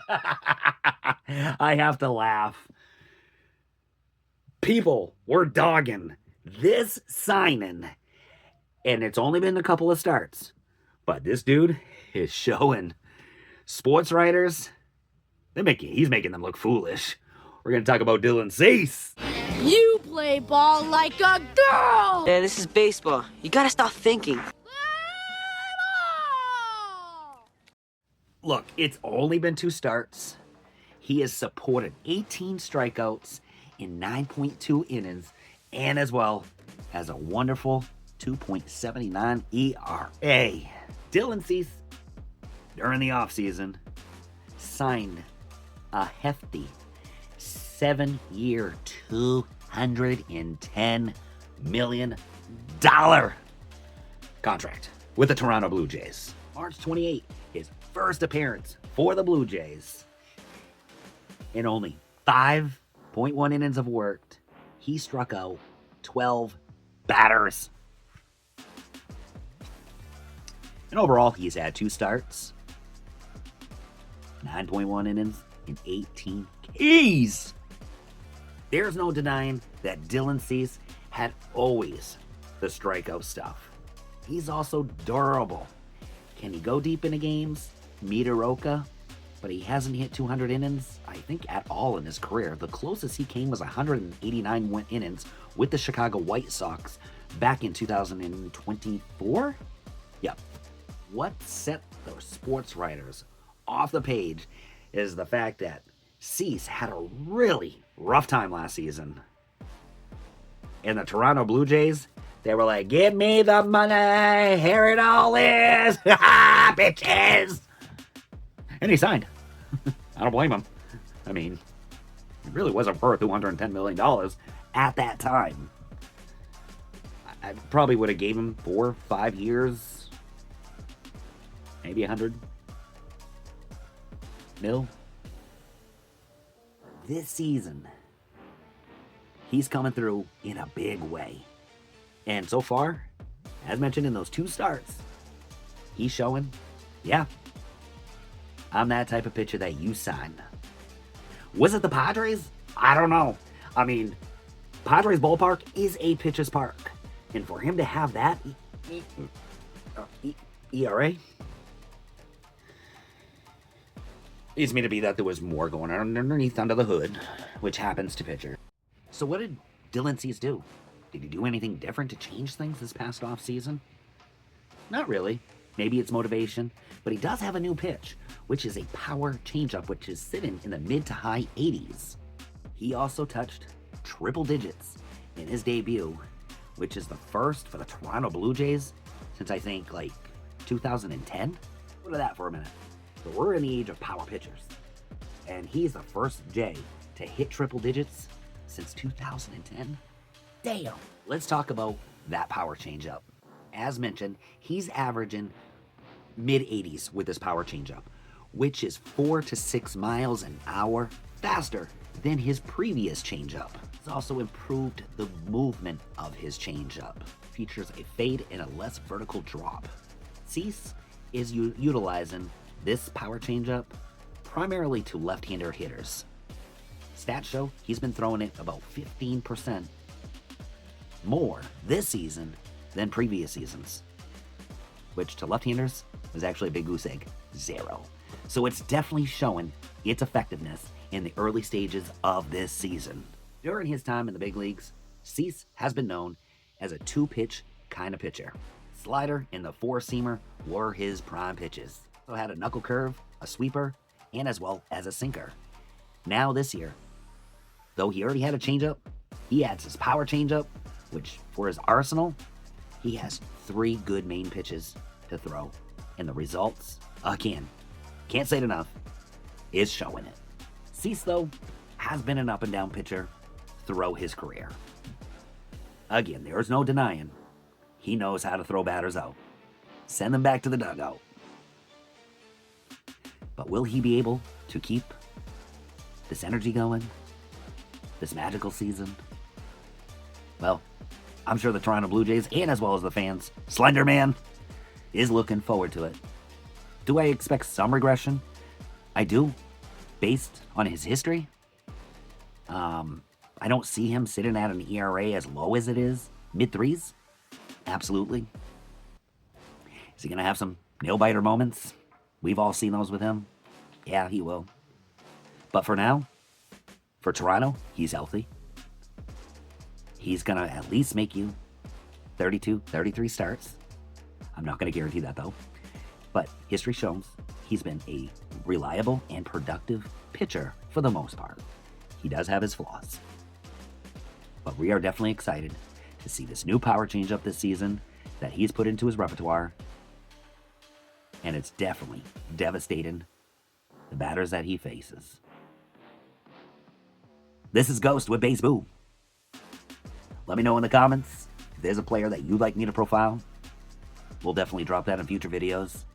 I have to laugh. People were dogging this signing, and it's only been a couple of starts. But this dude is showing sports writers, he's making them look foolish. We're going to talk about Dylan Cease. You play ball like a girl! Yeah, this is baseball. You gotta stop thinking. Look, it's only been 2 starts. He has supported 18 strikeouts in 9.2 innings, and as well has a wonderful 2.79 ERA. Dylan Cease, during the offseason, signed a hefty 7-year, $210 million contract with the Toronto Blue Jays. March 28, his first appearance for the Blue Jays. In only 5.1 innings of work, he struck out 12 batters. And overall, he's had 2 starts, 9.1 innings, and 18 Ks. There's no denying that Dylan Cease had always the strikeout stuff. He's also durable. Can he go deep into games? Mediocre, but he hasn't hit 200 innings, I think, at all in his career. The closest he came was 189 innings with the Chicago White Sox back in 2024? Yep. What set the sports writers off the page is the fact that Cease had a really rough time last season. And the Toronto Blue Jays, they were like, give me the money, here it all is, bitches. And he signed. I don't blame him. I mean, it really wasn't worth $210 million at that time. I probably would have gave him 4 or 5 years, maybe 100 mil. This season, he's coming through in a big way. And so far, as mentioned in those 2 starts, he's showing, yeah, I'm that type of pitcher that you signed. Was it the Padres? I don't know. I mean, Padres ballpark is a pitcher's park. And for him to have that ERA, leads me to be that there was more going on underneath under the hood, which happens to pitcher. So what did Dylan Cease do? Did he do anything different to change things this past off season? Not really. Maybe it's motivation, but he does have a new pitch, which is a power changeup, which is sitting in the mid to high 80s. He also touched triple digits in his debut, which is the first for the Toronto Blue Jays since I think like 2010. Look at that for a minute. So we're in the age of power pitchers, and he's the first Jay to hit triple digits since 2010. Damn. Let's talk about that power changeup. As mentioned, he's averaging mid-80s with his power changeup, which is 4 to 6 miles an hour faster than his previous changeup. He's also improved the movement of his changeup. Features a fade and a less vertical drop. Cease is utilizing this power changeup primarily to left-hander hitters. Stats show he's been throwing it about 15% more this season than previous seasons, which to left-handers was actually a big goose egg, 0. So it's definitely showing its effectiveness in the early stages of this season. During his time in the big leagues, Cease has been known as a 2-pitch kind of pitcher. Slider and the 4-seamer were his prime pitches. So had a knuckle curve, a sweeper, and as well as a sinker. Now this year, though he already had a changeup, he adds his power changeup, which for his arsenal, he has 3 good main pitches to throw. And the results, again, can't say it enough, is showing it. Cease, though, has been an up and down pitcher throughout his career. Again, there is no denying he knows how to throw batters out. Send them back to the dugout. But will he be able to keep this energy going? This magical season? Well, I'm sure the Toronto Blue Jays, and as well as the fans, Slender Man, is looking forward to it. Do I expect some regression? I do, based on his history, I don't see him sitting at an ERA as low as it is, mid-threes. Absolutely. Is he going to have some nail-biter moments? We've all seen those with him. Yeah, he will. But for now, for Toronto, he's healthy. He's going to at least make you 32, 33 starts. I'm not going to guarantee that, though. But history shows he's been a reliable and productive pitcher for the most part. He does have his flaws. But we are definitely excited to see this new power changeup this season that he's put into his repertoire. And it's definitely devastating the batters that he faces. This is Ghost with Base Boo. Let me know in the comments if there's a player that you'd like me to profile. We'll definitely drop that in future videos.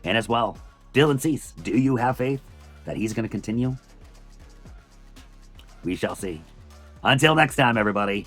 And as well, Dylan Cease, do you have faith that he's going to continue? We shall see. Until next time, everybody.